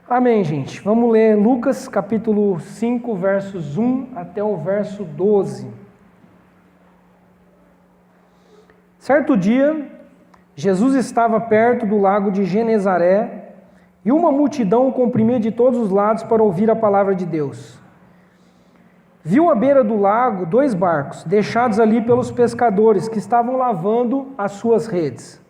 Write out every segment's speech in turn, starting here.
Amém, gente. Vamos ler Lucas capítulo 5, versos 1 até o verso 12. Certo dia, Jesus estava perto do lago de Genezaré e uma multidão o comprimia de todos os lados para ouvir a palavra de Deus. Viu à beira do lago 2 barcos, deixados ali pelos pescadores que estavam lavando as suas redes.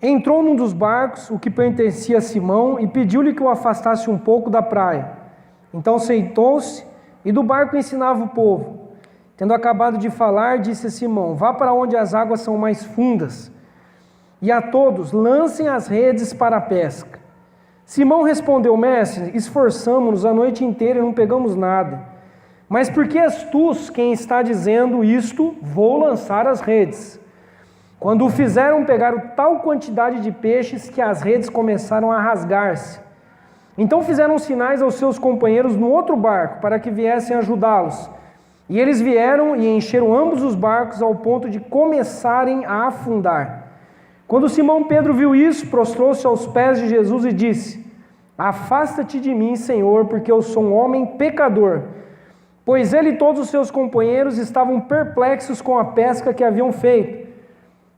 Entrou num dos barcos, o que pertencia a Simão, e pediu-lhe que o afastasse um pouco da praia. Então sentou-se e do barco ensinava o povo. Tendo acabado de falar, disse a Simão: vá para onde as águas são mais fundas, e a todos lancem as redes para a pesca. Simão respondeu: mestre, esforçamo-nos a noite inteira e não pegamos nada. Mas por que és tu quem está dizendo isto? Vou lançar as redes. Quando o fizeram, pegaram tal quantidade de peixes que as redes começaram a rasgar-se. Então fizeram sinais aos seus companheiros no outro barco, para que viessem ajudá-los. E eles vieram e encheram ambos os barcos ao ponto de começarem a afundar. Quando Simão Pedro viu isso, prostrou-se aos pés de Jesus e disse: afasta-te de mim, Senhor, porque eu sou um homem pecador. Pois ele e todos os seus companheiros estavam perplexos com a pesca que haviam feito,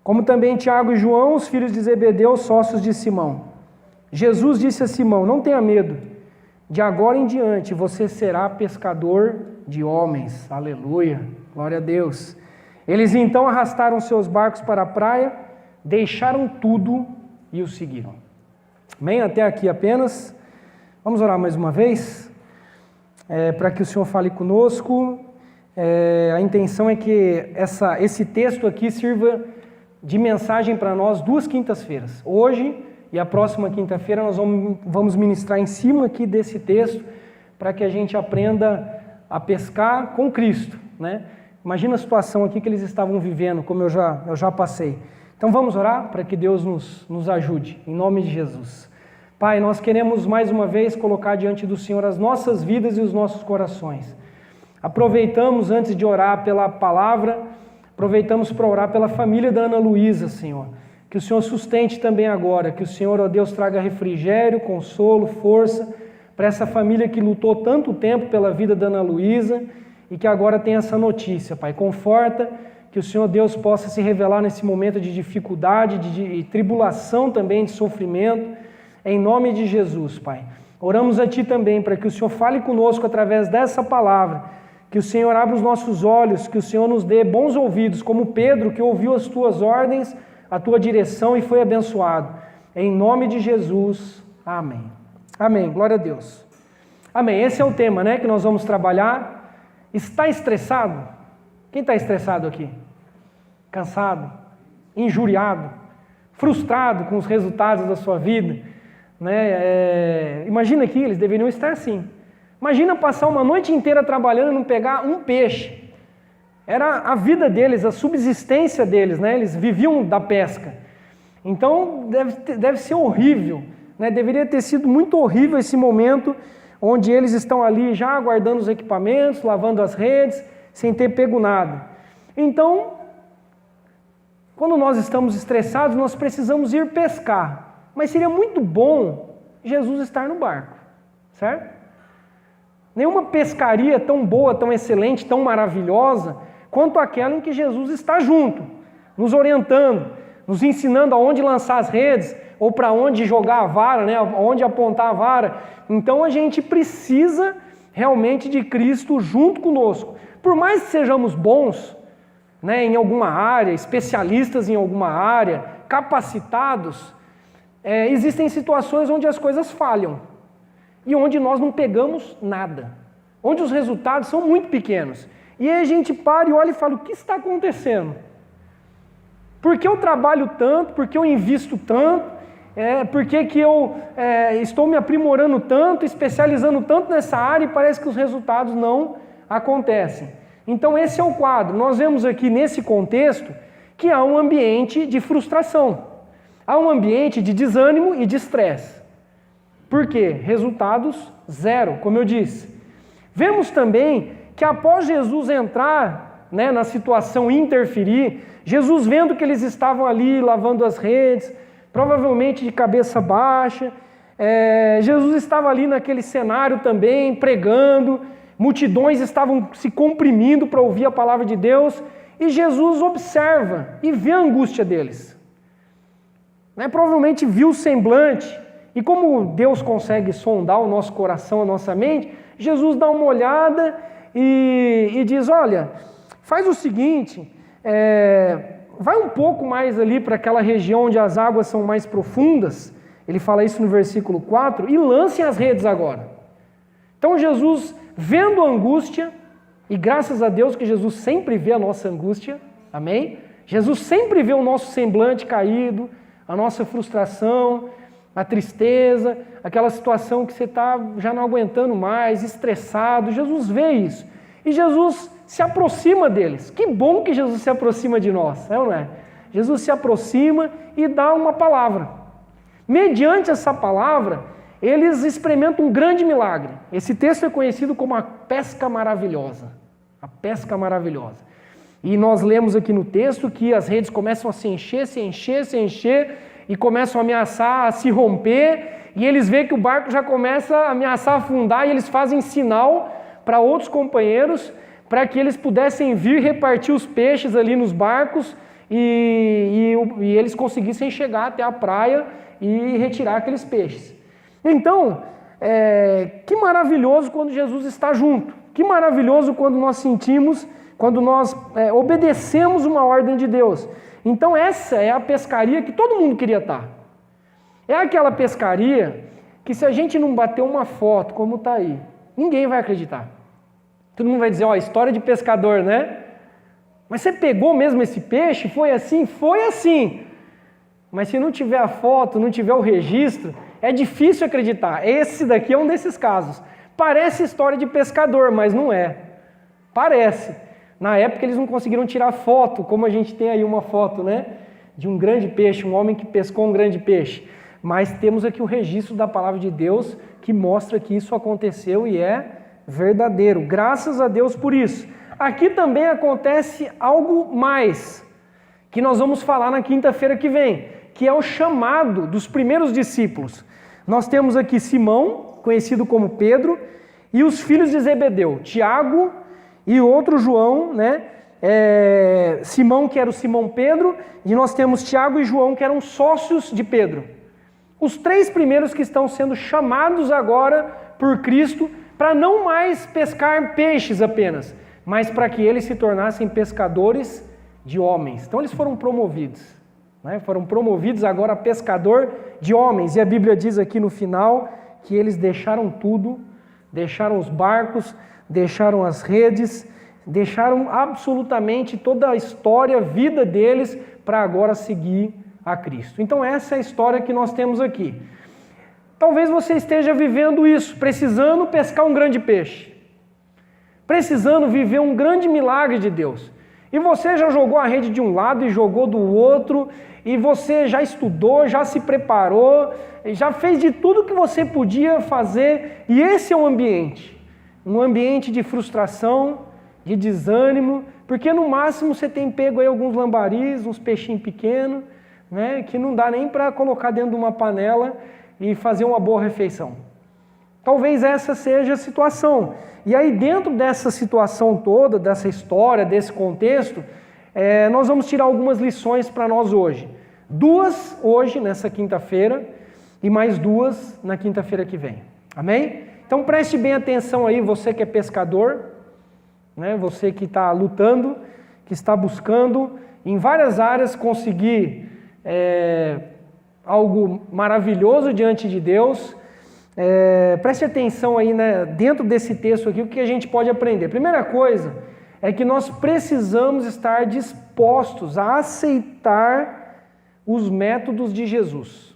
como também Tiago e João, os filhos de Zebedeu, sócios de Simão. Jesus disse a Simão: não tenha medo, de agora em diante você será pescador de homens. Aleluia, glória a Deus. Eles então arrastaram seus barcos para a praia, deixaram tudo e o seguiram. Bem, até aqui apenas. Vamos orar mais uma vez, para que o Senhor fale conosco. A intenção é que esse texto aqui sirva de mensagem para nós 2 quintas-feiras. Hoje e a próxima quinta-feira nós vamos ministrar em cima aqui desse texto, para que a gente aprenda a pescar com Cristo, né? Imagina a situação aqui que eles estavam vivendo, como eu já passei. Então vamos orar para que Deus nos ajude, em nome de Jesus. Pai, nós queremos mais uma vez colocar diante do Senhor as nossas vidas e os nossos corações. Aproveitamos antes de orar pela palavra, aproveitamos para orar pela família da Ana Luísa, Senhor. Que o Senhor sustente também agora, que o Senhor, ó Deus, traga refrigério, consolo, força para essa família que lutou tanto tempo pela vida da Ana Luísa e que agora tem essa notícia, Pai. Conforta, que o Senhor Deus possa se revelar nesse momento de dificuldade, de tribulação também, de sofrimento, em nome de Jesus, Pai. Oramos a Ti também para que o Senhor fale conosco através dessa palavra, que o Senhor abra os nossos olhos, que o Senhor nos dê bons ouvidos, como Pedro, que ouviu as Tuas ordens, a Tua direção e foi abençoado. Em nome de Jesus, amém. Amém, glória a Deus. Amém, esse é o tema, né, que nós vamos trabalhar. Está estressado? Quem está estressado aqui? Cansado? Injuriado? Frustrado com os resultados da sua vida? Né? Imagina aqui, eles deveriam estar assim. Imagina passar uma noite inteira trabalhando e não pegar um peixe. Era a vida deles, a subsistência deles, né? Eles viviam da pesca. Então deve ser horrível, né? Deveria ter sido muito horrível esse momento onde eles estão ali já aguardando os equipamentos, lavando as redes, sem ter pego nada. Então, quando nós estamos estressados, nós precisamos ir pescar. Mas seria muito bom Jesus estar no barco, certo? Nenhuma pescaria tão boa, tão excelente, tão maravilhosa, quanto aquela em que Jesus está junto, nos orientando, nos ensinando aonde lançar as redes, ou para onde jogar a vara, né? Onde apontar a vara. Então a gente precisa realmente de Cristo junto conosco. Por mais que sejamos bons, né, em alguma área, especialistas em alguma área, capacitados, existem situações onde as coisas falham e onde nós não pegamos nada, onde os resultados são muito pequenos. E aí a gente para e olha e fala: o que está acontecendo? Por que eu trabalho tanto? Por que eu invisto tanto? Por que eu estou me aprimorando tanto, especializando tanto nessa área e parece que os resultados não acontecem? Então esse é o quadro. Nós vemos aqui nesse contexto que há um ambiente de frustração, há um ambiente de desânimo e de estresse. Por quê? Resultados zero, como eu disse. Vemos também que após Jesus entrar, né, na situação e interferir, Jesus vendo que eles estavam ali lavando as redes, provavelmente de cabeça baixa, Jesus estava ali naquele cenário também, pregando, multidões estavam se comprimindo para ouvir a palavra de Deus, e Jesus observa e vê a angústia deles. Provavelmente viu o semblante, e como Deus consegue sondar o nosso coração, a nossa mente, Jesus dá uma olhada e diz, olha, faz o seguinte, vai um pouco mais ali para aquela região onde as águas são mais profundas, ele fala isso no versículo 4, e lancem as redes agora. Então Jesus, vendo a angústia, e graças a Deus que Jesus sempre vê a nossa angústia, amém? Jesus sempre vê o nosso semblante caído, a nossa frustração, a tristeza, aquela situação que você está já não aguentando mais, estressado, Jesus vê isso. E Jesus se aproxima deles. Que bom que Jesus se aproxima de nós, não é? Jesus se aproxima e dá uma palavra. Mediante essa palavra, eles experimentam um grande milagre. Esse texto é conhecido como a pesca maravilhosa. A pesca maravilhosa. E nós lemos aqui no texto que as redes começam a se encher, e começam a ameaçar a se romper, e eles veem que o barco já começa a ameaçar afundar, e eles fazem sinal para outros companheiros, para que eles pudessem vir repartir os peixes ali nos barcos, e eles conseguissem chegar até a praia e retirar aqueles peixes. Então, que maravilhoso quando Jesus está junto, que maravilhoso quando nós sentimos, quando nós obedecemos uma ordem de Deus. Então essa é a pescaria que todo mundo queria estar. É aquela pescaria que se a gente não bater uma foto como está aí, ninguém vai acreditar. Todo mundo vai dizer, história de pescador, né? Mas você pegou mesmo esse peixe? Foi assim? Foi assim. Mas se não tiver a foto, não tiver o registro, é difícil acreditar. Esse daqui é um desses casos. Parece história de pescador, mas não é. Parece. Na época eles não conseguiram tirar foto, como a gente tem aí uma foto, né? De um grande peixe, um homem que pescou um grande peixe. Mas temos aqui o registro da palavra de Deus que mostra que isso aconteceu e é verdadeiro. Graças a Deus por isso. Aqui também acontece algo mais, que nós vamos falar na quinta-feira que vem, que é o chamado dos primeiros discípulos. Nós temos aqui Simão, conhecido como Pedro, e os filhos de Zebedeu, Tiago e outro João, né? Simão, que era o Simão Pedro, e nós temos Tiago e João, que eram sócios de Pedro. Os três primeiros que estão sendo chamados agora por Cristo para não mais pescar peixes apenas, mas para que eles se tornassem pescadores de homens. Então eles foram promovidos, né? Foram promovidos agora a pescador de homens. E a Bíblia diz aqui no final que eles deixaram tudo, deixaram os barcos, deixaram as redes, deixaram absolutamente toda a história, a vida deles, para agora seguir a Cristo. Então essa é a história que nós temos aqui. Talvez você esteja vivendo isso, precisando pescar um grande peixe, precisando viver um grande milagre de Deus. E você já jogou a rede de um lado e jogou do outro, e você já estudou, já se preparou, já fez de tudo que você podia fazer, e esse é o ambiente. Um ambiente de frustração, de desânimo, porque no máximo você tem pego aí alguns lambaris, uns peixinhos pequenos, né, que não dá nem para colocar dentro de uma panela e fazer uma boa refeição. Talvez essa seja a situação. E aí dentro dessa situação toda, dessa história, desse contexto, nós vamos tirar algumas lições para nós hoje. 2 hoje, nessa quinta-feira, e mais 2 na quinta-feira que vem. Amém? Então preste bem atenção aí, você que é pescador, né? Você que está lutando, que está buscando em várias áreas conseguir algo maravilhoso diante de Deus. Preste atenção aí, né, dentro desse texto aqui, o que a gente pode aprender. Primeira coisa é que nós precisamos estar dispostos a aceitar os métodos de Jesus,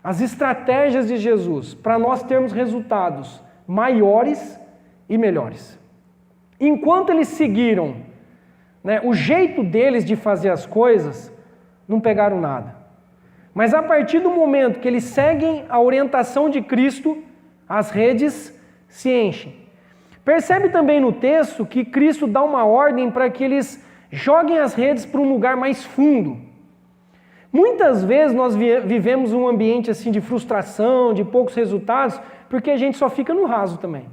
as estratégias de Jesus, para nós termos resultados maiores e melhores. Enquanto eles seguiram, né, o jeito deles de fazer as coisas, não pegaram nada. Mas a partir do momento que eles seguem a orientação de Cristo, as redes se enchem. Percebe também no texto que Cristo dá uma ordem para que eles joguem as redes para um lugar mais fundo. Muitas vezes nós vivemos um ambiente assim de frustração, de poucos resultados, porque a gente só fica no raso também.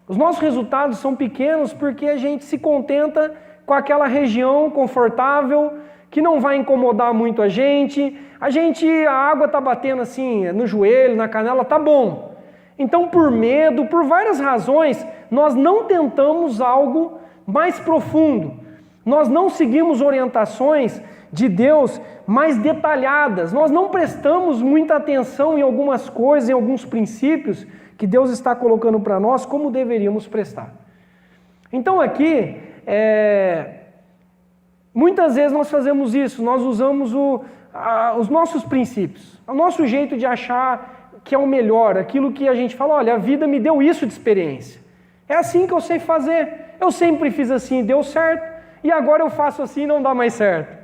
Os nossos resultados são pequenos porque a gente se contenta com aquela região confortável, que não vai incomodar muito a gente, a água está batendo assim no joelho, na canela, tá bom. Então, por medo, por várias razões, nós não tentamos algo mais profundo. Nós não seguimos orientações de Deus mais detalhadas. Nós não prestamos muita atenção em algumas coisas, em alguns princípios que Deus está colocando para nós, como deveríamos prestar. Então aqui, muitas vezes nós fazemos isso, nós usamos os nossos princípios, o nosso jeito de achar que é o melhor, aquilo que a gente fala, olha, a vida me deu isso de experiência. É assim que eu sei fazer. Eu sempre fiz assim e deu certo, e agora eu faço assim e não dá mais certo.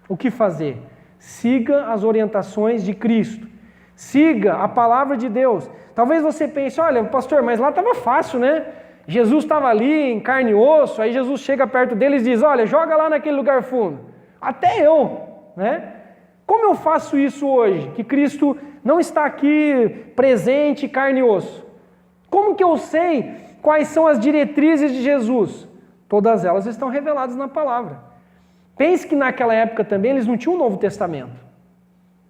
O que fazer? Siga as orientações de Cristo. Siga a palavra de Deus. Talvez você pense, olha, pastor, mas lá estava fácil, né? Jesus estava ali em carne e osso, aí Jesus chega perto deles e diz, olha, joga lá naquele lugar fundo. Até eu, né? Como eu faço isso hoje? Que Cristo não está aqui presente, carne e osso. Como que eu sei quais são as diretrizes de Jesus? Todas elas estão reveladas na palavra. Pense que naquela época também eles não tinham um Novo Testamento.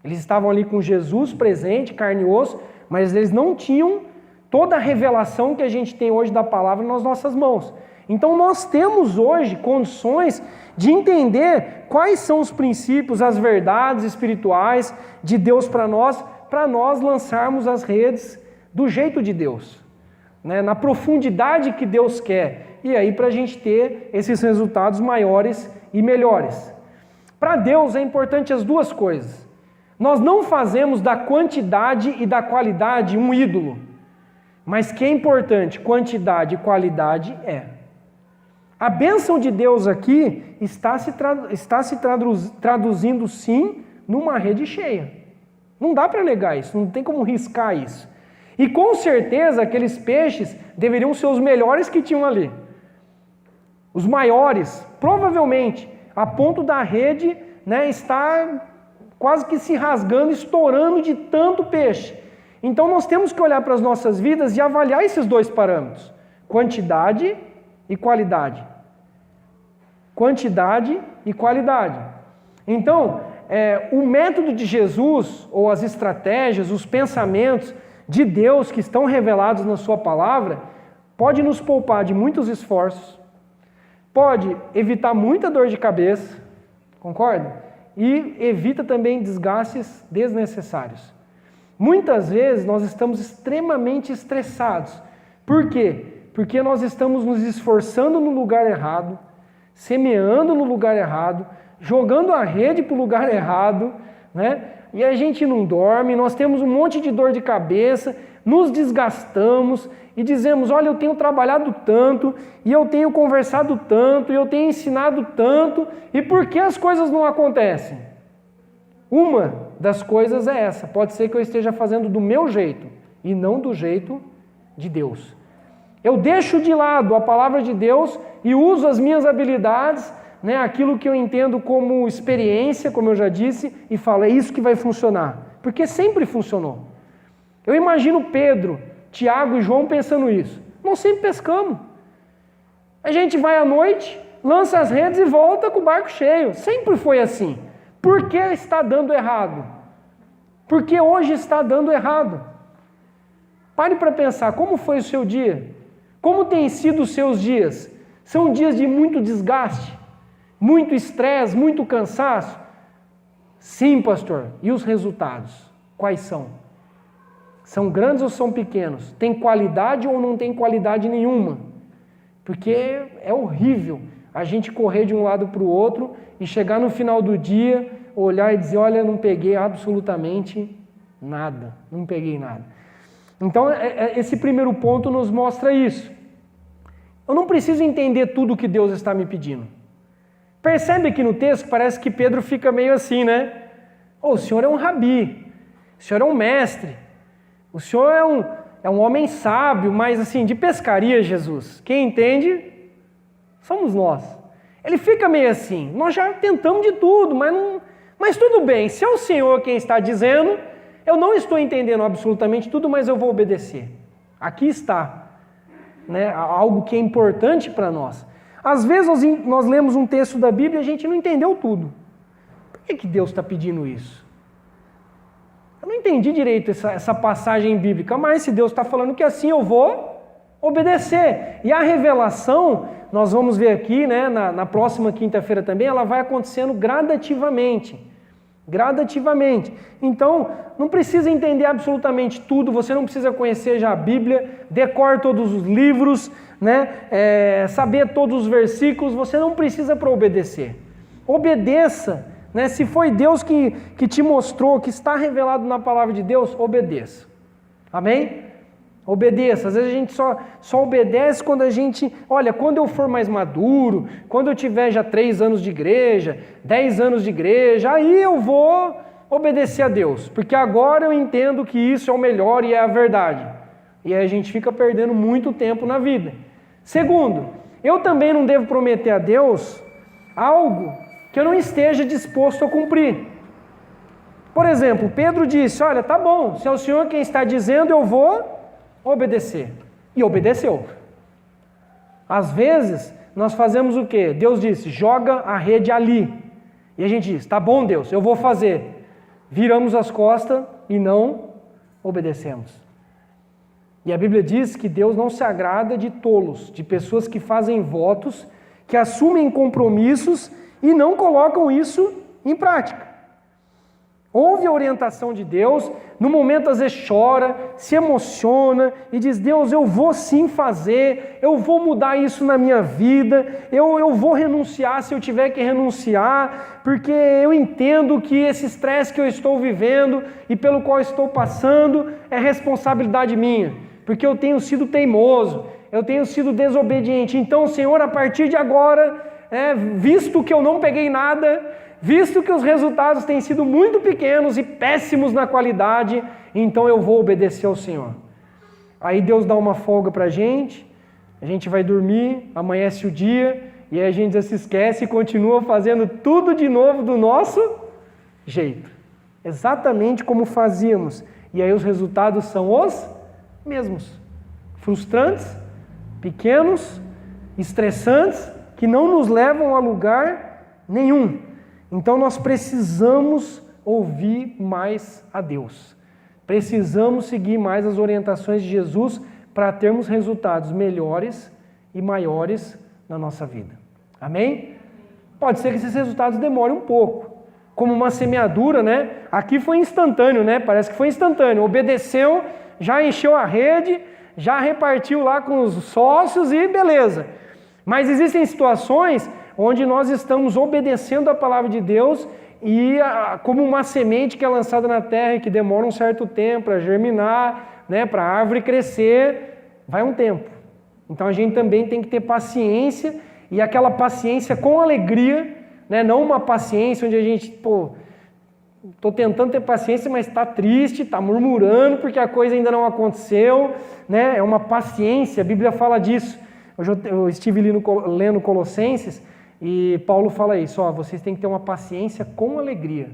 Eles estavam ali com Jesus presente, carne e osso, mas eles não tinham toda a revelação que a gente tem hoje da palavra nas nossas mãos. Então nós temos hoje condições de entender quais são os princípios, as verdades espirituais de Deus para nós lançarmos as redes do jeito de Deus, né? Na profundidade que Deus quer, e aí para a gente ter esses resultados maiores e melhores. Para Deus é importante as duas coisas. Nós não fazemos da quantidade e da qualidade um ídolo, mas que é importante, quantidade e qualidade é. A bênção de Deus aqui está se traduzindo sim numa rede cheia. Não dá para negar isso, não tem como riscar isso. E com certeza aqueles peixes deveriam ser os melhores que tinham ali. Os maiores, provavelmente, a ponto da rede, né, estar quase que se rasgando, estourando de tanto peixe. Então nós temos que olhar para as nossas vidas e avaliar esses dois parâmetros, quantidade e qualidade. Quantidade e qualidade. Então, o método de Jesus, ou as estratégias, os pensamentos de Deus que estão revelados na sua palavra, pode nos poupar de muitos esforços, pode evitar muita dor de cabeça, concorda? E evita também desgastes desnecessários. Muitas vezes nós estamos extremamente estressados. Por quê? Porque nós estamos nos esforçando no lugar errado, semeando no lugar errado, jogando a rede para o lugar errado, né? E a gente não dorme, nós temos um monte de dor de cabeça, nos desgastamos e dizemos, olha, eu tenho trabalhado tanto, e eu tenho conversado tanto, e eu tenho ensinado tanto, e por que as coisas não acontecem? Uma das coisas é essa, pode ser que eu esteja fazendo do meu jeito, e não do jeito de Deus. Eu deixo de lado a palavra de Deus e uso as minhas habilidades, né, aquilo que eu entendo como experiência, como eu já disse, e falo, é isso que vai funcionar. Porque sempre funcionou. Eu imagino Pedro, Tiago e João pensando isso. Nós sempre pescamos. A gente vai à noite, lança as redes e volta com o barco cheio. Sempre foi assim. Por que está dando errado? Porque hoje está dando errado. Pare para pensar, como foi o seu dia? Como têm sido os seus dias? São dias de muito desgaste? Muito estresse, muito cansaço? Sim, pastor. E os resultados? Quais são? São grandes ou são pequenos? Tem qualidade ou não tem qualidade nenhuma? Porque é horrível a gente correr de um lado para o outro e chegar no final do dia, olhar e dizer, olha, não peguei absolutamente nada. Não peguei nada. Então, esse primeiro ponto nos mostra isso. Eu não preciso entender tudo o que Deus está me pedindo. Percebe aqui no texto, parece que Pedro fica meio assim, né? O senhor é um rabi, o senhor é um mestre, o senhor é um homem sábio, mas assim, de pescaria, Jesus. Quem entende, somos nós. Ele fica meio assim, nós já tentamos de tudo, mas Mas tudo bem, se é o Senhor quem está dizendo, eu não estou entendendo absolutamente tudo, mas eu vou obedecer. Aqui está, né, algo que é importante para nós. Às vezes nós lemos um texto da Bíblia e a gente não entendeu tudo. Por que Deus está pedindo isso? Eu não entendi direito essa passagem bíblica, mas se Deus está falando que assim eu vou obedecer. E a revelação, nós vamos ver aqui, né, na próxima quinta-feira também, ela vai acontecendo gradativamente. Gradativamente. Então, não precisa entender absolutamente tudo, você não precisa conhecer já a Bíblia, decore todos os livros, né, saber todos os versículos, você não precisa para obedecer. Obedeça, né, se foi Deus que te mostrou, que está revelado na palavra de Deus, obedeça. Amém? Obedeça. Às vezes a gente só obedece quando a gente... Olha, quando eu for mais maduro, quando eu tiver já 3 anos de igreja, 10 anos de igreja, aí eu vou obedecer a Deus. Porque agora eu entendo que isso é o melhor e é a verdade. E aí a gente fica perdendo muito tempo na vida. Segundo, eu também não devo prometer a Deus algo que eu não esteja disposto a cumprir. Por exemplo, Pedro disse, olha, tá bom, se é o Senhor quem está dizendo, eu vou obedecer. E obedeceu. Às vezes, nós fazemos o quê? Deus disse, joga a rede ali. E a gente diz, tá bom Deus, eu vou fazer. Viramos as costas e não obedecemos. E a Bíblia diz que Deus não se agrada de tolos, de pessoas que fazem votos, que assumem compromissos e não colocam isso em prática. Ouve a orientação de Deus, no momento às vezes chora, se emociona e diz, Deus, eu vou sim fazer, eu vou mudar isso na minha vida, eu vou renunciar se eu tiver que renunciar, porque eu entendo que esse estresse que eu estou vivendo e pelo qual estou passando é responsabilidade minha, porque eu tenho sido teimoso, eu tenho sido desobediente. Então, Senhor, a partir de agora, visto que eu não peguei nada, visto que os resultados têm sido muito pequenos e péssimos na qualidade, então eu vou obedecer ao Senhor. Aí Deus dá uma folga para a gente vai dormir, amanhece o dia, e aí a gente já se esquece e continua fazendo tudo de novo do nosso jeito. Exatamente como fazíamos. E aí os resultados são os mesmos. Frustrantes, pequenos, estressantes, que não nos levam a lugar nenhum. Então nós precisamos ouvir mais a Deus. Precisamos seguir mais as orientações de Jesus para termos resultados melhores e maiores na nossa vida. Amém? Pode ser que esses resultados demorem um pouco. Como uma semeadura, né? Aqui foi instantâneo, né? Parece que foi instantâneo. Obedeceu, já encheu a rede, já repartiu lá com os sócios e beleza. Mas existem situações onde nós estamos obedecendo a palavra de Deus e como uma semente que é lançada na terra e que demora um certo tempo para germinar, né, para a árvore crescer, vai um tempo. Então a gente também tem que ter paciência e aquela paciência com alegria, né, não uma paciência onde a gente, estou tentando ter paciência, mas está triste, está murmurando porque a coisa ainda não aconteceu, né, é uma paciência, a Bíblia fala disso. Hoje eu estive lendo Colossenses e Paulo fala isso, vocês têm que ter uma paciência com alegria.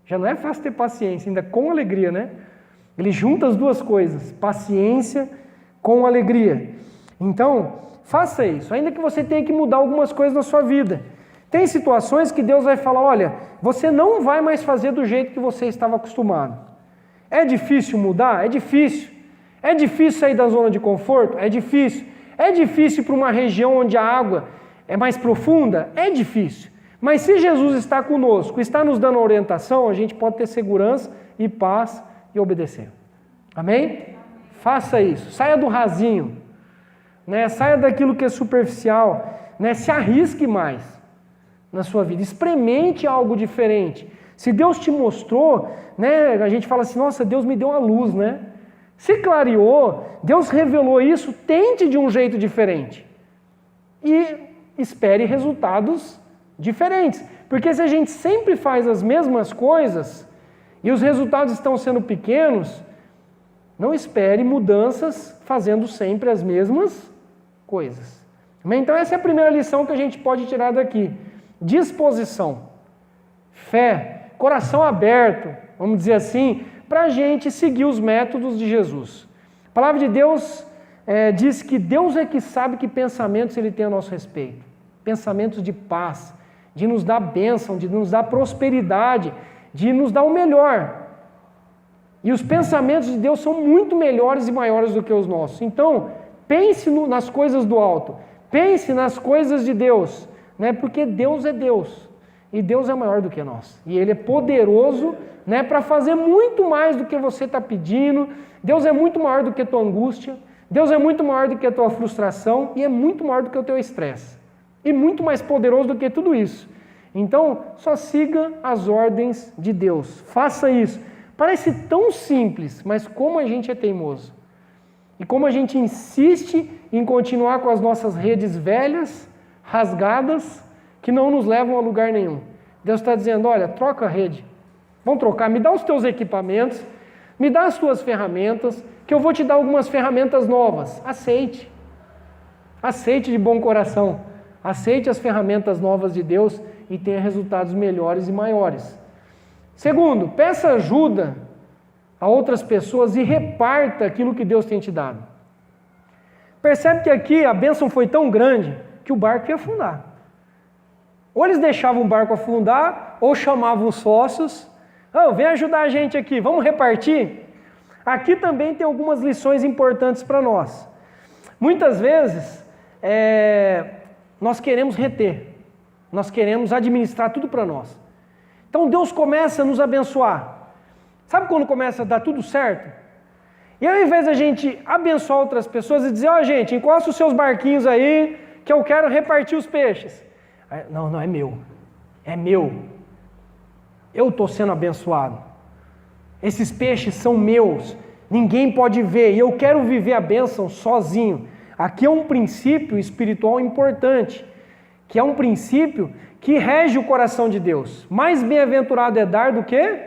Já não é fácil ter paciência, ainda com alegria, né? Ele junta as duas coisas, paciência com alegria. Então, faça isso, ainda que você tenha que mudar algumas coisas na sua vida. Tem situações que Deus vai falar, olha, você não vai mais fazer do jeito que você estava acostumado. É difícil mudar? É difícil. É difícil sair da zona de conforto? É difícil. É difícil para uma região onde a água é mais profunda? É difícil. Mas se Jesus está conosco, está nos dando orientação, a gente pode ter segurança e paz e obedecer. Amém? Faça isso. Saia do rasinho. Né? Saia daquilo que é superficial. Né? Se arrisque mais na sua vida. Experimente algo diferente. Se Deus te mostrou, né? A gente fala assim, nossa, Deus me deu uma luz, né? Se clareou, Deus revelou isso, tente de um jeito diferente. E espere resultados diferentes. Porque se a gente sempre faz as mesmas coisas e os resultados estão sendo pequenos, não espere mudanças fazendo sempre as mesmas coisas. Então essa é a primeira lição que a gente pode tirar daqui. Disposição. Fé coração aberto, vamos dizer assim, para a gente seguir os métodos de Jesus. A palavra de Deus diz que Deus é que sabe que pensamentos Ele tem a nosso respeito. Pensamentos de paz, de nos dar bênção, de nos dar prosperidade, de nos dar o melhor. E os pensamentos de Deus são muito melhores e maiores do que os nossos. Então, pense nas coisas do alto, pense nas coisas de Deus, né? Porque Deus é Deus, e Deus é maior do que nós. E Ele é poderoso, né, para fazer muito mais do que você está pedindo. Deus é muito maior do que a tua angústia, Deus é muito maior do que a tua frustração, e é muito maior do que o teu estresse. E muito mais poderoso do que tudo isso. Então, só siga as ordens de Deus, faça isso. Parece tão simples, mas como a gente é teimoso. E como a gente insiste em continuar com as nossas redes velhas, rasgadas, que não nos levam a lugar nenhum. Deus está dizendo, olha, troca a rede. Vamos trocar, me dá os teus equipamentos, me dá as tuas ferramentas, que eu vou te dar algumas ferramentas novas. Aceite. Aceite de bom coração. Aceite as ferramentas novas de Deus e tenha resultados melhores e maiores. Segundo, peça ajuda a outras pessoas e reparta aquilo que Deus tem te dado. Percebe que aqui a bênção foi tão grande que o barco ia afundar. Ou eles deixavam o barco afundar, ou chamavam os sócios. Vem ajudar a gente aqui, vamos repartir? Aqui também tem algumas lições importantes para nós. Muitas vezes, nós queremos reter, nós queremos administrar tudo para nós. Então Deus começa a nos abençoar. Sabe quando começa a dar tudo certo? E ao invés de a gente abençoar outras pessoas e dizer, gente, encosta os seus barquinhos aí, que eu quero repartir os peixes. Não, é meu. É meu. Eu estou sendo abençoado. Esses peixes são meus. Ninguém pode ver. E eu quero viver a bênção sozinho. Aqui é um princípio espiritual importante, que é um princípio que rege o coração de Deus. Mais bem-aventurado é dar do que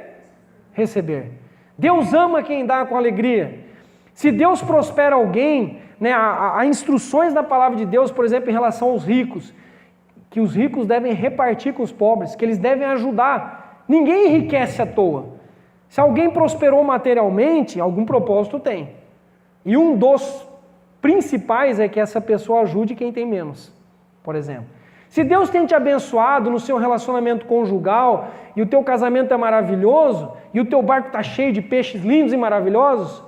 receber. Deus ama quem dá com alegria. Se Deus prospera alguém, né, há instruções na palavra de Deus, por exemplo, em relação aos ricos, que os ricos devem repartir com os pobres, que eles devem ajudar. Ninguém enriquece à toa. Se alguém prosperou materialmente, algum propósito tem. E um dos principais é que essa pessoa ajude quem tem menos, por exemplo. Se Deus tem te abençoado no seu relacionamento conjugal e o teu casamento é maravilhoso e o teu barco está cheio de peixes lindos e maravilhosos,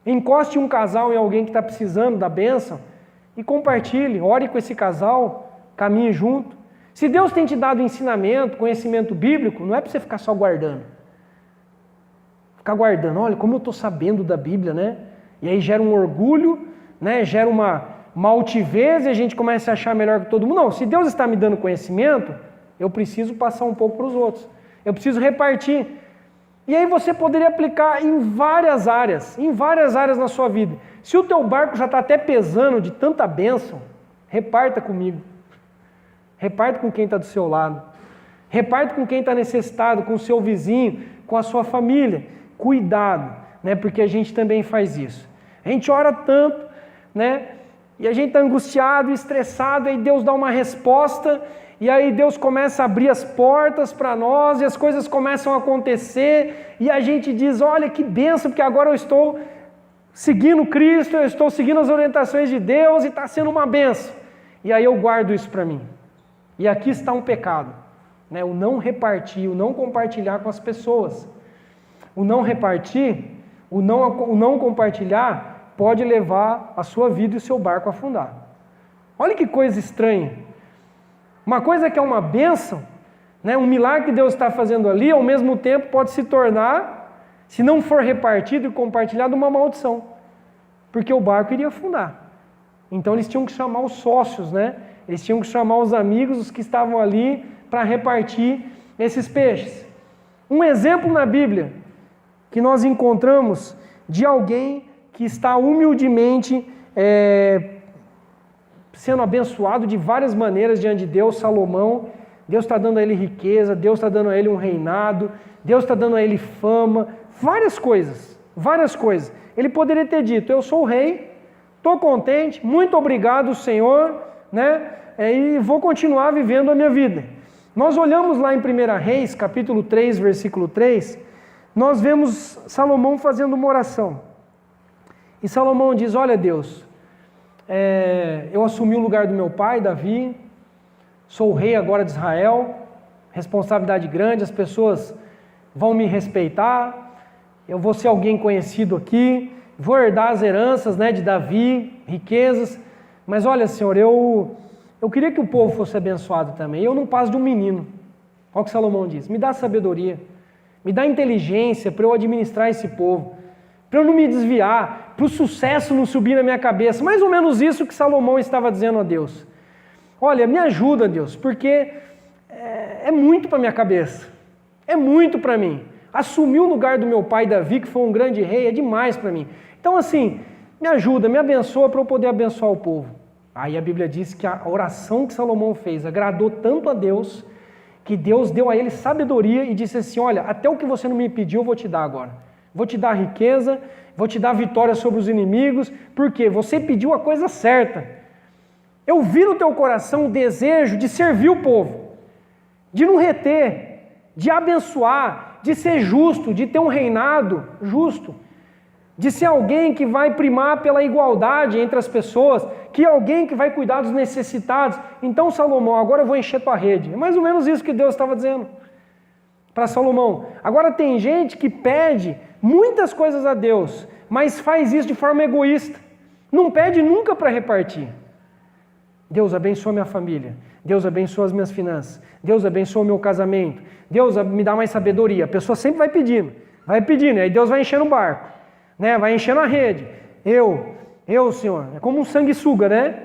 encoste um casal em alguém que está precisando da bênção e compartilhe, ore com esse casal, caminhe junto. Se Deus tem te dado ensinamento, conhecimento bíblico, não é para você ficar só guardando. Ficar guardando, olha como eu estou sabendo da Bíblia, né? E aí gera um orgulho, né? Gera uma altivez e a gente começa a achar melhor que todo mundo. Não, se Deus está me dando conhecimento, eu preciso passar um pouco para os outros. Eu preciso repartir. E aí você poderia aplicar em várias áreas na sua vida. Se o teu barco já está até pesando de tanta bênção, reparta comigo. Reparta com quem está do seu lado. Reparta com quem está necessitado, com o seu vizinho, com a sua família. Cuidado, né? Porque a gente também faz isso. A gente ora tanto, né? E a gente está angustiado, estressado, aí Deus dá uma resposta, e aí Deus começa a abrir as portas para nós, e as coisas começam a acontecer, e a gente diz, olha que bênção, porque agora eu estou seguindo Cristo, eu estou seguindo as orientações de Deus, e está sendo uma bênção. E aí eu guardo isso para mim. E aqui está um pecado, né? O não repartir, o não compartilhar com as pessoas. O não repartir, o não compartilhar, pode levar a sua vida e o seu barco a afundar. Olha que coisa estranha. Uma coisa que é uma bênção, né, um milagre que Deus está fazendo ali, ao mesmo tempo pode se tornar, se não for repartido e compartilhado, uma maldição. Porque o barco iria afundar. Então eles tinham que chamar os sócios, né? Eles tinham que chamar os amigos, os que estavam ali, para repartir esses peixes. Um exemplo na Bíblia que nós encontramos de alguém que está humildemente sendo abençoado de várias maneiras diante de Deus, Salomão. Deus está dando a ele riqueza, Deus está dando a ele um reinado, Deus está dando a ele fama, várias coisas. Ele poderia ter dito, eu sou o rei, estou contente, muito obrigado Senhor, né? E vou continuar vivendo a minha vida. Nós olhamos lá em 1 Reis, capítulo 3, versículo 3, nós vemos Salomão fazendo uma oração. E Salomão diz, olha Deus, eu assumi o lugar do meu pai, Davi, sou o rei agora de Israel, responsabilidade grande, as pessoas vão me respeitar, eu vou ser alguém conhecido aqui, vou herdar as heranças, né, de Davi, riquezas, mas olha Senhor, eu queria que o povo fosse abençoado também, eu não passo de um menino. Olha o que Salomão diz, me dá sabedoria, me dá inteligência para eu administrar esse povo, para eu não me desviar, para o sucesso não subir na minha cabeça, mais ou menos isso que Salomão estava dizendo a Deus. Olha, me ajuda Deus, porque é muito para minha cabeça, é muito para mim. Assumir o lugar do meu pai Davi, que foi um grande rei, é demais para mim. Então assim, me ajuda, me abençoa para eu poder abençoar o povo. Aí a Bíblia diz que a oração que Salomão fez agradou tanto a Deus, que Deus deu a ele sabedoria e disse assim, olha, até o que você não me pediu eu vou te dar agora. Vou te dar riqueza, vou te dar vitória sobre os inimigos, porque você pediu a coisa certa. Eu vi no teu coração o desejo de servir o povo, de não reter, de abençoar, de ser justo, de ter um reinado justo, de ser alguém que vai primar pela igualdade entre as pessoas, que é alguém que vai cuidar dos necessitados. Então Salomão, agora eu vou encher tua rede. É mais ou menos isso que Deus estava dizendo para Salomão. Agora tem gente que pede muitas coisas a Deus, mas faz isso de forma egoísta. Não pede nunca para repartir. Deus abençoa minha família. Deus abençoa as minhas finanças. Deus abençoa o meu casamento. Deus me dá mais sabedoria. A pessoa sempre vai pedindo. Aí Deus vai enchendo o barco, né? Vai enchendo a rede. Eu, Senhor. É como um sanguessuga, né?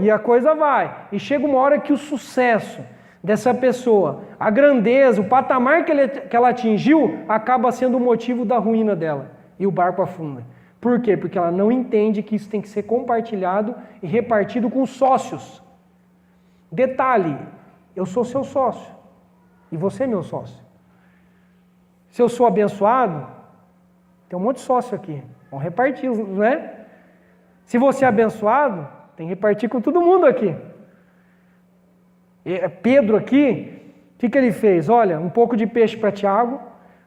E a coisa vai. E chega uma hora que o sucesso dessa pessoa, a grandeza, o patamar que ela atingiu, acaba sendo o motivo da ruína dela. E o barco afunda. Por quê? Porque ela não entende que isso tem que ser compartilhado e repartido com os sócios. Detalhe, eu sou seu sócio e você é meu sócio. Se eu sou abençoado, tem um monte de sócio aqui, vão repartir, não é? Se você é abençoado, tem que repartir com todo mundo aqui. Pedro aqui, o que ele fez? Olha, um pouco de peixe para Tiago,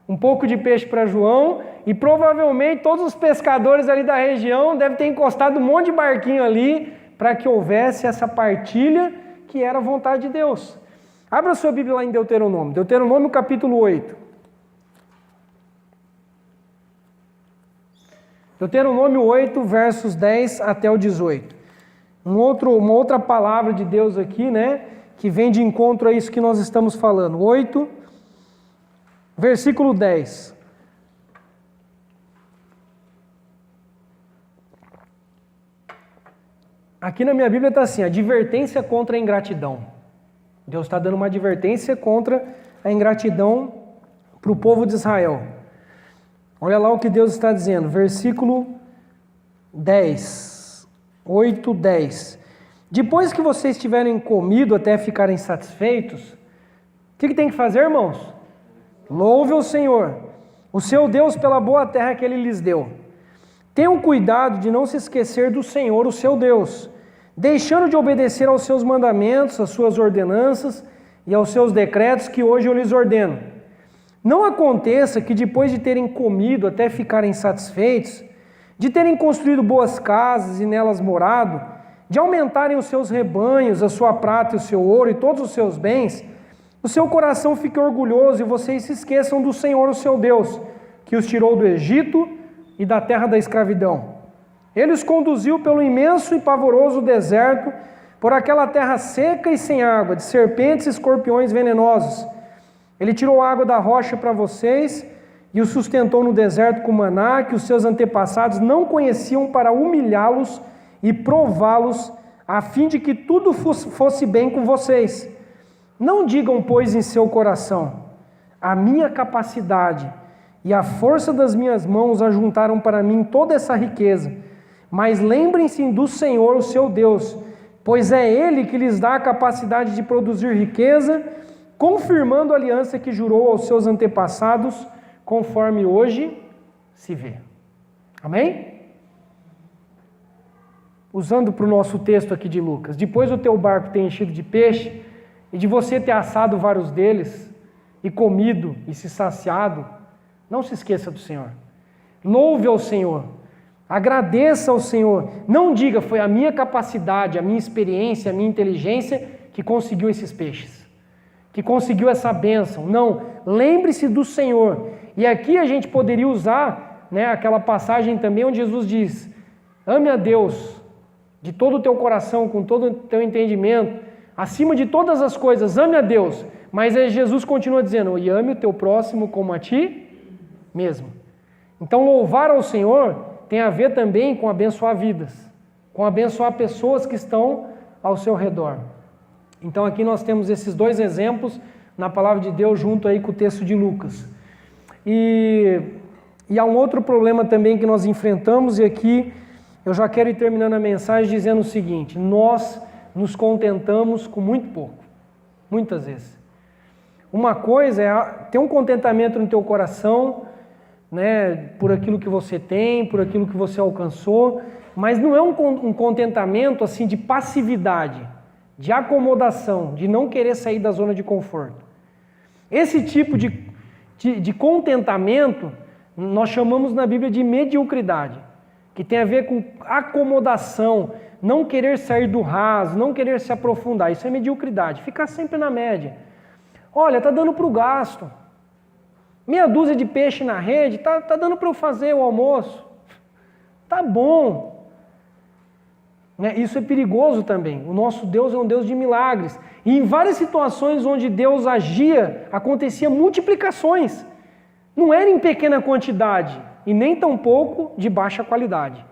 um pouco de peixe para João, e provavelmente todos os pescadores ali da região devem ter encostado um monte de barquinho ali para que houvesse essa partilha que era a vontade de Deus. Abra sua Bíblia lá em Deuteronômio. Deuteronômio capítulo 8. Deuteronômio 8, versos 10 até o 18. Uma outra palavra de Deus aqui, né? Que vem de encontro a isso que nós estamos falando. 8, versículo 10. Aqui na minha Bíblia está assim, advertência contra a ingratidão. Deus está dando uma advertência contra a ingratidão para o povo de Israel. Olha lá o que Deus está dizendo, versículo 10, 8, 10. Depois que vocês tiverem comido até ficarem satisfeitos, o que tem que fazer, irmãos? Louve o Senhor, o seu Deus, pela boa terra que Ele lhes deu. Tenham cuidado de não se esquecer do Senhor, o seu Deus, deixando de obedecer aos seus mandamentos, às suas ordenanças e aos seus decretos que hoje eu lhes ordeno. Não aconteça que depois de terem comido até ficarem satisfeitos, de terem construído boas casas e nelas morado, de aumentarem os seus rebanhos, a sua prata e o seu ouro e todos os seus bens, o seu coração fique orgulhoso e vocês se esqueçam do Senhor, o seu Deus, que os tirou do Egito e da terra da escravidão. Ele os conduziu pelo imenso e pavoroso deserto, por aquela terra seca e sem água, de serpentes e escorpiões venenosos. Ele tirou água da rocha para vocês e os sustentou no deserto com maná, que os seus antepassados não conheciam, para humilhá-los e prová-los, a fim de que tudo fosse bem com vocês. Não digam, pois, em seu coração, a minha capacidade e a força das minhas mãos ajuntaram para mim toda essa riqueza, mas lembrem-se do Senhor, o seu Deus, pois é Ele que lhes dá a capacidade de produzir riqueza, confirmando a aliança que jurou aos seus antepassados, conforme hoje se vê. Amém? Usando para o nosso texto aqui de Lucas, depois o teu barco ter enchido de peixe e de você ter assado vários deles e comido e se saciado, não se esqueça do Senhor. Louve ao Senhor. Agradeça ao Senhor. Não diga, foi a minha capacidade, a minha experiência, a minha inteligência que conseguiu esses peixes, que conseguiu essa bênção. Não, lembre-se do Senhor. E aqui a gente poderia usar, né, aquela passagem também onde Jesus diz, ame a Deus de todo o teu coração, com todo o teu entendimento, acima de todas as coisas, ame a Deus. Mas Jesus continua dizendo, e ame o teu próximo como a ti mesmo. Então louvar ao Senhor tem a ver também com abençoar vidas, com abençoar pessoas que estão ao seu redor. Então aqui nós temos esses dois exemplos na palavra de Deus junto aí com o texto de Lucas. E há um outro problema também que nós enfrentamos, e aqui eu já quero ir terminando a mensagem dizendo o seguinte, nós nos contentamos com muito pouco, muitas vezes. Uma coisa é ter um contentamento no teu coração, né, por aquilo que você tem, por aquilo que você alcançou, mas não é um contentamento assim de passividade, de acomodação, de não querer sair da zona de conforto. Esse tipo de contentamento nós chamamos na Bíblia de mediocridade, que tem a ver com acomodação, não querer sair do raso, não querer se aprofundar. Isso é mediocridade, ficar sempre na média. Olha, está dando para o gasto. Meia dúzia de peixe na rede, tá dando para eu fazer o almoço. Tá bom. Né? Isso é perigoso também. O nosso Deus é um Deus de milagres. E em várias situações onde Deus agia, acontecia multiplicações. Não era em pequena quantidade e nem tampouco de baixa qualidade.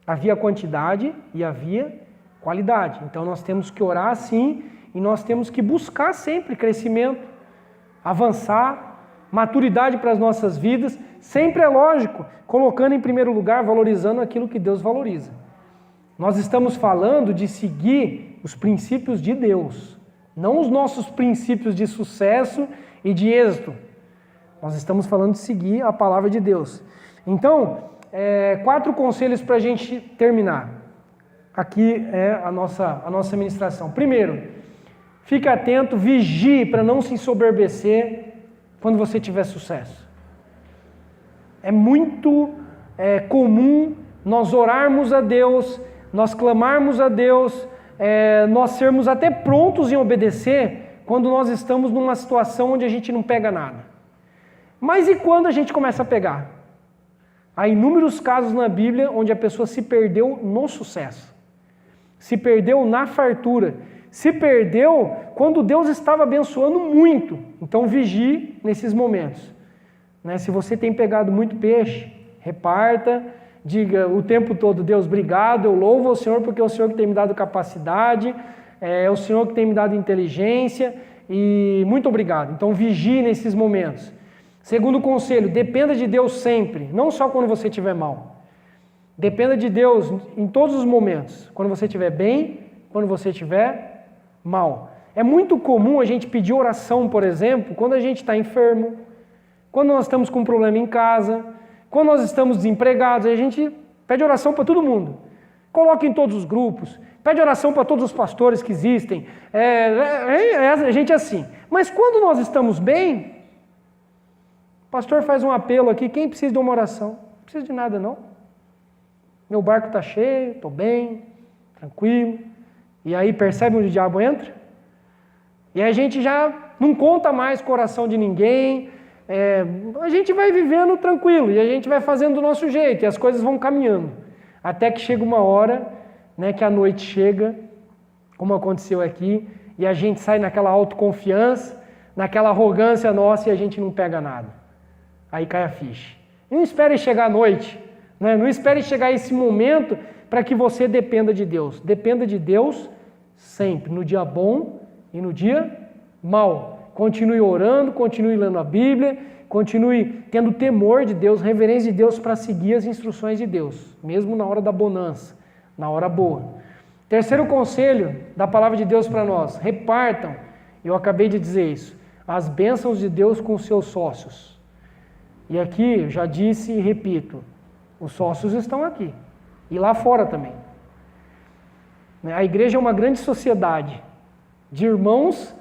Havia quantidade e havia qualidade. Então nós temos que orar assim e nós temos que buscar sempre crescimento, avançar, maturidade para as nossas vidas, sempre é lógico, colocando em primeiro lugar, valorizando aquilo que Deus valoriza. Nós estamos falando de seguir os princípios de Deus, não os nossos princípios de sucesso e de êxito. Nós estamos falando de seguir a palavra de Deus. Então, 4 conselhos para a gente terminar. Aqui é a nossa ministração. Primeiro, fique atento, vigie para não se ensoberbecer quando você tiver sucesso. É muito comum nós orarmos a Deus, nós clamarmos a Deus, nós sermos até prontos em obedecer quando nós estamos numa situação onde a gente não pega nada. Mas e quando a gente começa a pegar? Há inúmeros casos na Bíblia onde a pessoa se perdeu no sucesso, se perdeu na fartura, se perdeu quando Deus estava abençoando muito. Então vigie nesses momentos. Né? Se você tem pegado muito peixe, reparta, diga o tempo todo, Deus, obrigado, eu louvo ao Senhor porque é o Senhor que tem me dado capacidade, é o Senhor que tem me dado inteligência e muito obrigado. Então vigie nesses momentos. Segundo conselho, dependa de Deus sempre, não só quando você estiver mal. Dependa de Deus em todos os momentos, quando você estiver bem, quando você estiver mal. É muito comum a gente pedir oração, por exemplo, quando a gente está enfermo, quando nós estamos com um problema em casa, quando nós estamos desempregados, a gente pede oração para todo mundo. Coloca em todos os grupos, pede oração para todos os pastores que existem. A gente é assim. Mas quando nós estamos bem, o pastor faz um apelo aqui, quem precisa de uma oração? Não precisa de nada não. Meu barco está cheio, estou bem, tranquilo. E aí percebe onde o diabo entra? E a gente já não conta mais com o coração de ninguém, a gente vai vivendo tranquilo, e a gente vai fazendo do nosso jeito, e as coisas vão caminhando. Até que chega uma hora, né, que a noite chega, como aconteceu aqui, e a gente sai naquela autoconfiança, naquela arrogância nossa, e a gente não pega nada. Aí cai a ficha. E não espere chegar a noite, né? Não espere chegar esse momento para que você dependa de Deus. Dependa de Deus sempre, no dia bom e no dia mau. Continue orando, continue lendo a Bíblia, continue tendo temor de Deus, reverência de Deus para seguir as instruções de Deus, mesmo na hora da bonança, na hora boa. Terceiro conselho da palavra de Deus para nós, repartam, eu acabei de dizer isso, as bênçãos de Deus com os seus sócios. E aqui, eu já disse e repito, os sócios estão aqui, e lá fora também. A igreja é uma grande sociedade de irmãos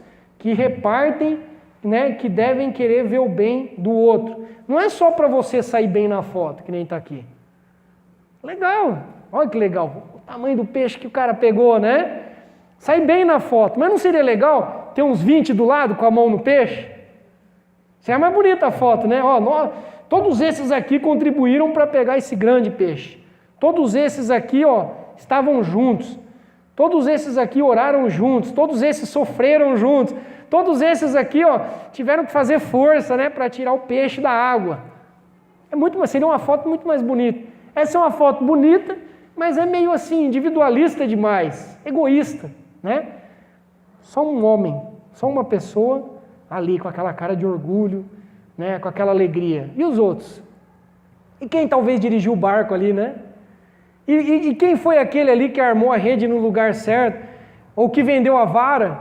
que repartem, né, que devem querer ver o bem do outro. Não é só para você sair bem na foto, que nem está aqui. Legal, olha que legal, o tamanho do peixe que o cara pegou, né? Sair bem na foto, mas não seria legal ter uns 20 do lado com a mão no peixe? Seria mais bonita a foto, né? Ó, todos esses aqui contribuíram para pegar esse grande peixe. Todos esses aqui, ó, estavam juntos. Todos esses aqui oraram juntos. Todos esses sofreram juntos. Todos esses aqui, ó, tiveram que fazer força, né, para tirar o peixe da água. Seria uma foto muito mais bonita. Essa é uma foto bonita, mas é meio assim, individualista demais, egoísta, né? Só um homem, só uma pessoa ali com aquela cara de orgulho, né, com aquela alegria. E os outros? E quem talvez dirigiu o barco ali, né? E quem foi aquele ali que armou a rede no lugar certo? Ou que vendeu a vara?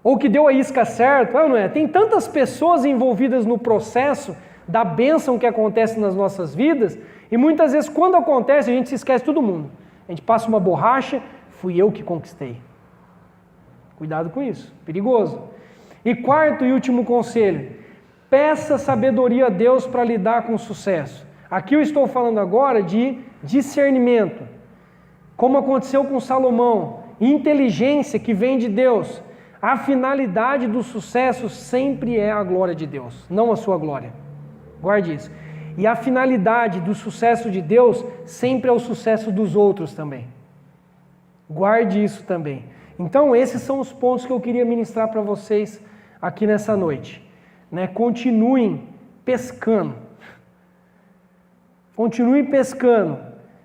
Ou que deu a isca certa? Não é? Tem tantas pessoas envolvidas no processo da bênção que acontece nas nossas vidas, e muitas vezes quando acontece a gente se esquece de todo mundo. A gente passa uma borracha, fui eu que conquistei. Cuidado com isso, perigoso. E quarto e último conselho, peça sabedoria a Deus para lidar com o sucesso. Aqui eu estou falando agora de discernimento, como aconteceu com Salomão, inteligência que vem de Deus. A finalidade do sucesso sempre é a glória de Deus, não a sua glória. Guarde isso. E a finalidade do sucesso de Deus sempre é o sucesso dos outros também. Guarde isso também. Então, esses são os pontos que eu queria ministrar para vocês aqui nessa noite. Né? Continuem pescando. Continuem pescando.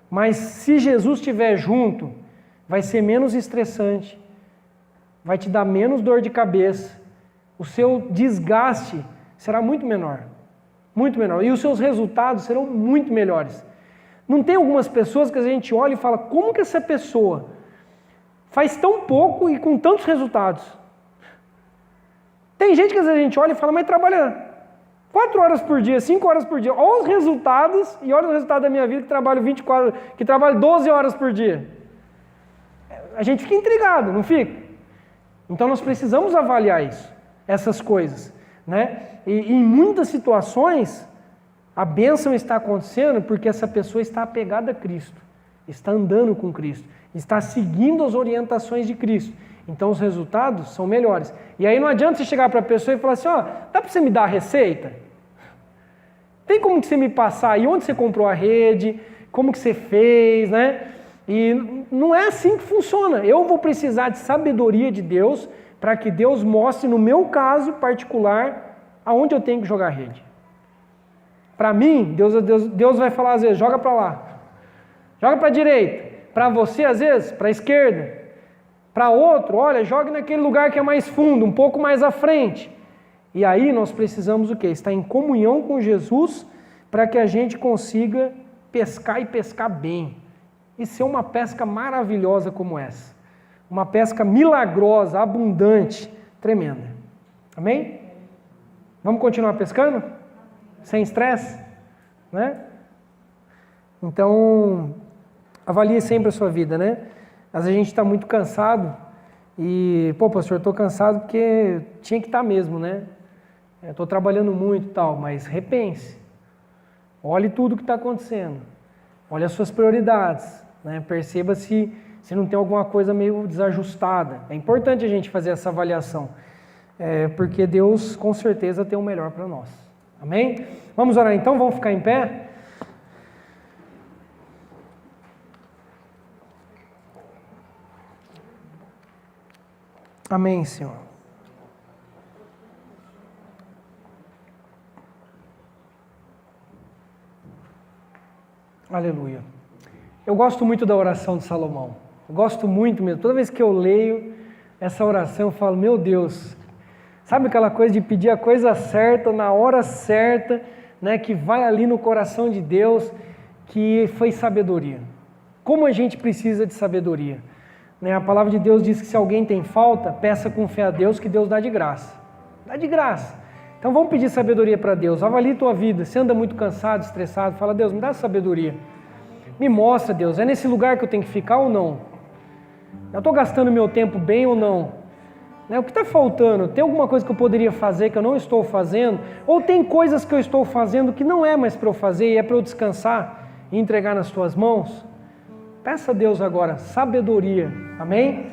Mas se Jesus estiver junto, vai ser menos estressante, vai te dar menos dor de cabeça, o seu desgaste será muito menor. Muito menor. E os seus resultados serão muito melhores. Não tem algumas pessoas que a gente olha e fala, como que essa pessoa faz tão pouco e com tantos resultados? Tem gente que às vezes a gente olha e fala, mas trabalha 4 horas por dia, 5 horas por dia. Olha os resultados, e olha o resultado da minha vida que trabalho 12 horas por dia. A gente fica intrigado, não fica? Então nós precisamos avaliar isso, essas coisas, né? E em muitas situações, a bênção está acontecendo porque essa pessoa está apegada a Cristo, está andando com Cristo, está seguindo as orientações de Cristo. Então os resultados são melhores. E aí não adianta você chegar para a pessoa e falar assim, ó, dá para você me dar a receita? Tem como que você me passar aí onde você comprou a rede, como que você fez, né? E não é assim que funciona. Eu vou precisar de sabedoria de Deus para que Deus mostre, no meu caso particular, aonde eu tenho que jogar a rede. Para mim, Deus vai falar às vezes, joga para lá, joga para a direita. Para você, às vezes, para a esquerda. Para outro, olha, jogue naquele lugar que é mais fundo, um pouco mais à frente. E aí nós precisamos o quê? Estar em comunhão com Jesus para que a gente consiga pescar e pescar bem. E ser uma pesca maravilhosa como essa. Uma pesca milagrosa, abundante, tremenda. Amém? Vamos continuar pescando? Sem estresse? Né? Então, avalie sempre a sua vida, né? Às vezes a gente está muito cansado e, pô, pastor, estou cansado porque tinha que estar mesmo, né? Estou trabalhando muito e tal, mas repense. Olhe tudo o que está acontecendo. Olhe as suas prioridades, né? Perceba se não tem alguma coisa meio desajustada. É importante a gente fazer essa avaliação, porque Deus com certeza tem o melhor para nós. Amém? Vamos orar então? Vamos ficar em pé? Amém, Senhor. Aleluia. Eu gosto muito da oração de Salomão. Eu gosto muito mesmo. Toda vez que eu leio essa oração, eu falo, meu Deus, sabe aquela coisa de pedir a coisa certa, na hora certa, né, que vai ali no coração de Deus, que foi sabedoria. Como a gente precisa de sabedoria. A palavra de Deus diz que se alguém tem falta, peça com fé a Deus que Deus dá de graça. Dá de graça. Então vamos pedir sabedoria para Deus. Avalie tua vida. Se anda muito cansado, estressado, fala, Deus, me dá sabedoria. Me mostra, Deus, é nesse lugar que eu tenho que ficar ou não? Eu estou gastando meu tempo bem ou não? O que está faltando? Tem alguma coisa que eu poderia fazer que eu não estou fazendo? Ou tem coisas que eu estou fazendo que não é mais para eu fazer e é para eu descansar e entregar nas tuas mãos? Peça a Deus agora sabedoria, amém?